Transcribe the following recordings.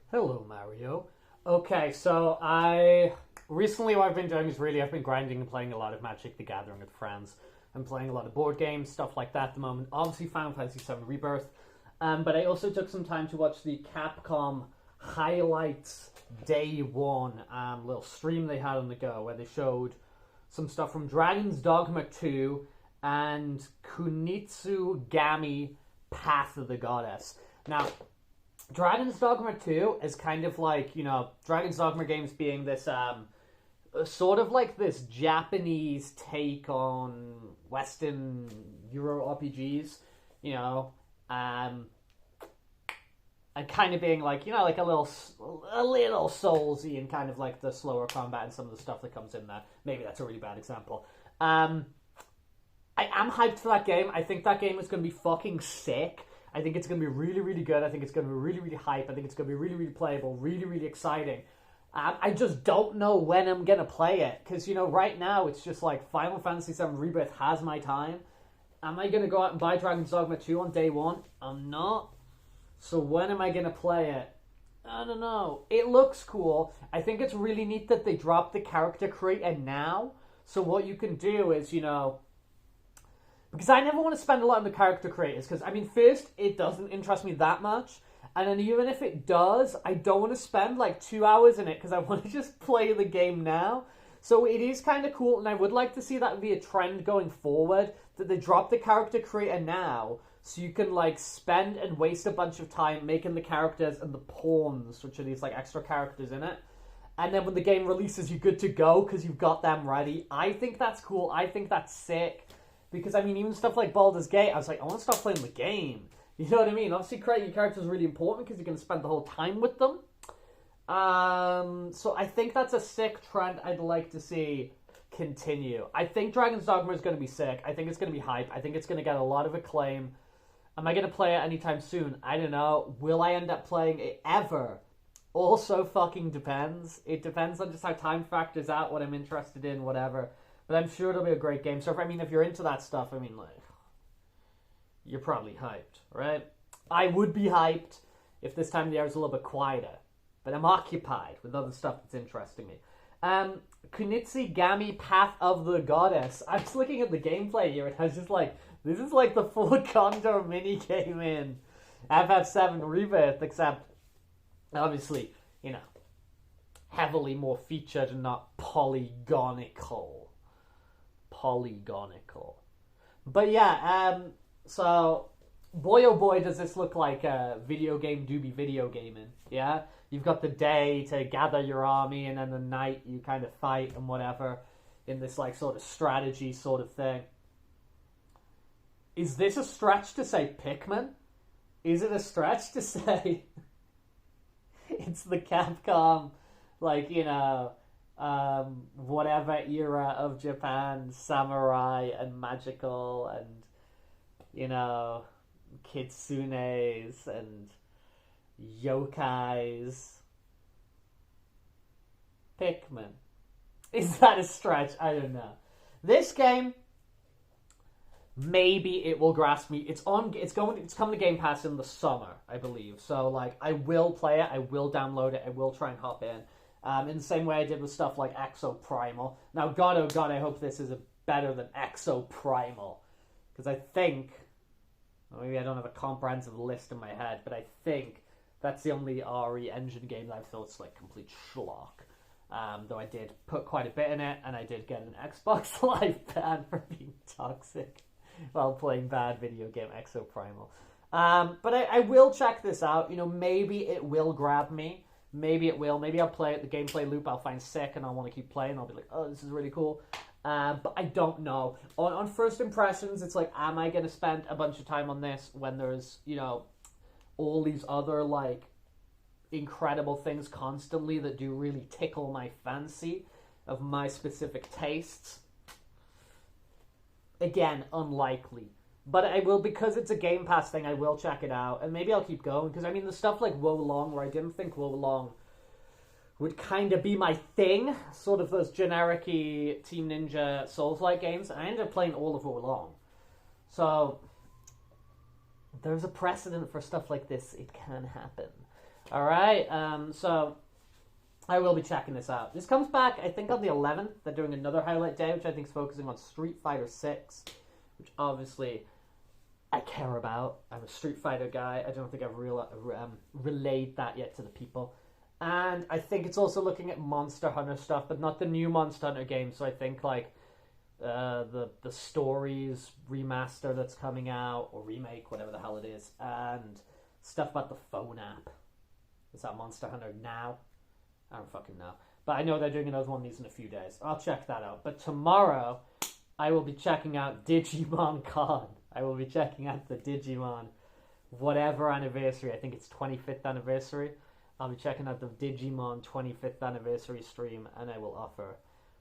Hello, Mario. Okay, so I recently what I've been doing is I've been grinding and playing a lot of Magic the Gathering with friends. I'm playing a lot of board games, stuff like that at the moment. Obviously, Final Fantasy VII Rebirth, but I also took some time to watch the Capcom highlights day one little stream they had on the go where they showed some stuff from Dragon's Dogma 2 and Kunitsu-Gami Path of the Goddess. Now, Dragon's Dogma 2 is kind of like, Dragon's Dogma games being this, sort of like this Japanese take on Western Euro RPGs, and kind of being like, like a little soulsy and kind of like the slower combat and some of the stuff that comes in there. Maybe that's a really bad example. I am hyped for that game. I think that game is going to be fucking sick. I think it's going to be really, really good. I think it's going to be really, really hype. I think it's going to be really, really playable, really, really exciting. I just don't know when I'm going to play it. Because, right now it's just like Final Fantasy VII Rebirth has my time. Am I going to go out and buy Dragon's Dogma 2 on day one? I'm not. So when am I going to play it? I don't know. It looks cool. I think it's really neat that they dropped the character creator now. So what you can do is, because I never want to spend a lot on the character creators. Because, first, it doesn't interest me that much. And then even if it does, I don't want to spend like 2 hours in it because I want to just play the game now. So it is kind of cool, and I would like to see that be a trend going forward, that they drop the character creator now, so you can like spend and waste a bunch of time making the characters and the pawns, which are these like extra characters in it. And then when the game releases, you're good to go because you've got them ready. I think that's cool. I think that's sick. Because, even stuff like Baldur's Gate, I was like, I want to start playing the game. You know what I mean? Obviously, creating your characters is really important because you're going to spend the whole time with them. So I think that's a sick trend I'd like to see continue. I think Dragon's Dogma is going to be sick. I think it's going to be hype. I think it's going to get a lot of acclaim. Am I going to play it anytime soon? I don't know. Will I end up playing it ever? Also fucking depends. It depends on just how time factors out, what I'm interested in, whatever. But I'm sure it'll be a great game. So, if you're into that stuff, you're probably hyped, right? I would be hyped if this time of the year was a little bit quieter. But I'm occupied with other stuff that's interesting me. Kunitsu-Gami Path of the Goddess. I was looking at the gameplay here, and I was just like, this is like the full Condor minigame in FF7 Rebirth, except, obviously, heavily more featured and not polygonical. But yeah, so boy oh boy does this look like a video game do be video gaming. Yeah, you've got the day to gather your army, and then the night you kind of fight and whatever in this like sort of strategy sort of thing. Is this a stretch to say Pikmin? Is it a stretch to say it's the Capcom, whatever era of Japan, samurai and magical and, kitsunes and yokais? Pikmin. Is that a stretch? I don't know. This game, maybe it will grasp me. It's coming to Game Pass in the summer, I believe. So I will play it, I will download it, I will try and hop in. In the same way I did with stuff like Exo Primal. Now, God, oh God, I hope this is better than Exo Primal. Because I think, maybe I don't have a comprehensive list in my head, but I think that's the only RE engine game that I feel it's complete schlock. Though I did put quite a bit in it, and I did get an Xbox Live ban for being toxic while playing bad video game Exo Primal. But I will check this out. Maybe it will grab me. Maybe it will. Maybe I'll play it. The gameplay loop I'll find sick and I'll want to keep playing. I'll be like, oh, this is really cool. But I don't know. On first impressions, it's like, am I going to spend a bunch of time on this when there's, all these other, incredible things constantly that do really tickle my fancy of my specific tastes? Again, unlikely. But I will, because it's a Game Pass thing, I will check it out. And maybe I'll keep going. Because, the stuff like Wo Long, where I didn't think Wo Long would kind of be my thing. Sort of those generic-y Team Ninja Souls-like games. And I ended up playing all of Wo Long. So, there's a precedent for stuff like this. It can happen. All right. So I will be checking this out. This comes back, I think, on the 11th. They're doing another highlight day, which I think is focusing on Street Fighter 6, which obviously I care about. I'm a Street Fighter guy. I don't think I've relayed that yet to the people. And I think it's also looking at Monster Hunter stuff, but not the new Monster Hunter game. So I think like the Stories remaster that's coming out, or remake, whatever the hell it is, and stuff about the phone app. Is that Monster Hunter Now? I don't fucking know. But I know they're doing another one of these in a few days. I'll check that out. But tomorrow, I will be checking out Digimon Con. I will be checking out the Digimon whatever anniversary. I think it's 25th anniversary. I'll be checking out the Digimon 25th anniversary stream, and I will offer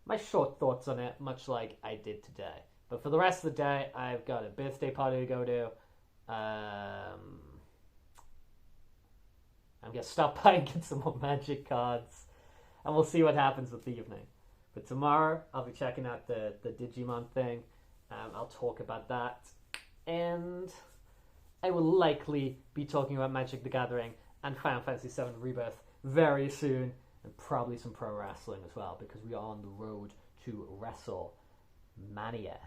my short thoughts on it, much like I did today. But for the rest of the day, I've got a birthday party to go to. I'm going to stop by and get some more Magic cards, and we'll see what happens with the evening. But tomorrow, I'll be checking out the Digimon thing. I'll talk about that. And I will likely be talking about Magic the Gathering and Final Fantasy VII Rebirth very soon, and probably some pro wrestling as well, because we are on the road to WrestleMania.